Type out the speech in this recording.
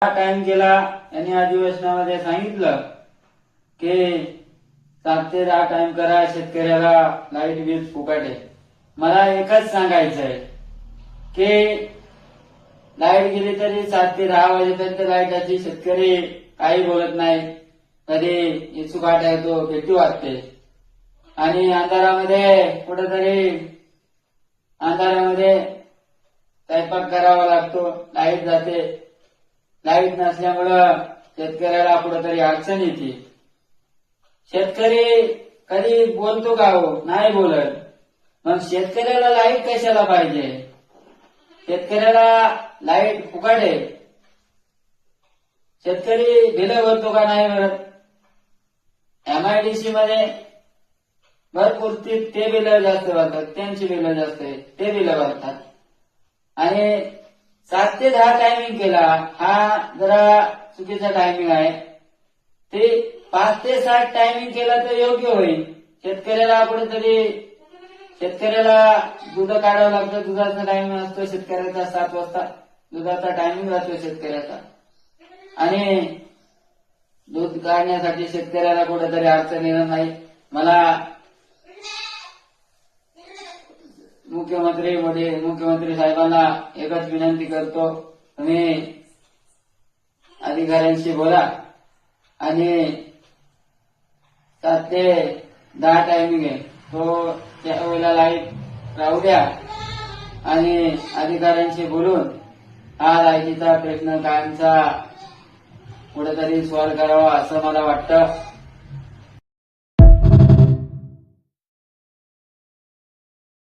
Time केला यांनी अधिवेशनामध्ये सांगितलं की 7 ते 10 टाइम करा, शेतकऱ्याला लाईट वीज फुकट आहे. मला एकच सांगायचं आहे की लाईट गेली तरी 7 ते 10 वाजेपर्यंत लाईटाची शेतकरी काही बोलत नाही. कधी इचुकाट येतो, भीती वाटते आणि अंधारामध्ये कुठेतरी स्वयंपाक करावा लागतो. लाईट जाते. लाईट नसल्यामुळं शेतकऱ्याला कुठेतरी अडचण येते. शेतकरी कधी बोलतो का हो? नाही बोलत. मग शेतकऱ्याला लाईट कशाला पाहिजे? शेतकऱ्याला लाईट फुकट आहे. शेतकरी बिलं भरतो का नाही भरत? MIDC मध्ये भरपूर ते बिलं जास्त भरतात, त्यांची बिलं जास्त आहे, ते बिलं भरतात. आणि 7 ते 10 टायमिंग केला हा जरा चुकीचा टायमिंग आहे. ते 5 ते 7 टायमिंग केला तर योग्य होईल. शेतकऱ्याला दूध काढावं लागतं. दुधाचा टायमिंग असतो शेतकऱ्याचा 7 वाजता दुधाचा टायमिंग राहतो शेतकऱ्याचा. आणि दूध काढण्यासाठी शेतकऱ्याला कुठेतरी अडचण येणार नाही. मला मुख्यमंत्री साहेबांना एकच विनंती करतो, तुम्ही अधिकाऱ्यांशी बोला आणि 7 ते 10 टायमिंग आहे तो त्यावेळेला लाईट राहू द्या आणि अधिकाऱ्यांशी बोलून हा लाईटीचा प्रश्न कायमचा कुठेतरी सॉल्व्ह करावा असं मला वाटतं.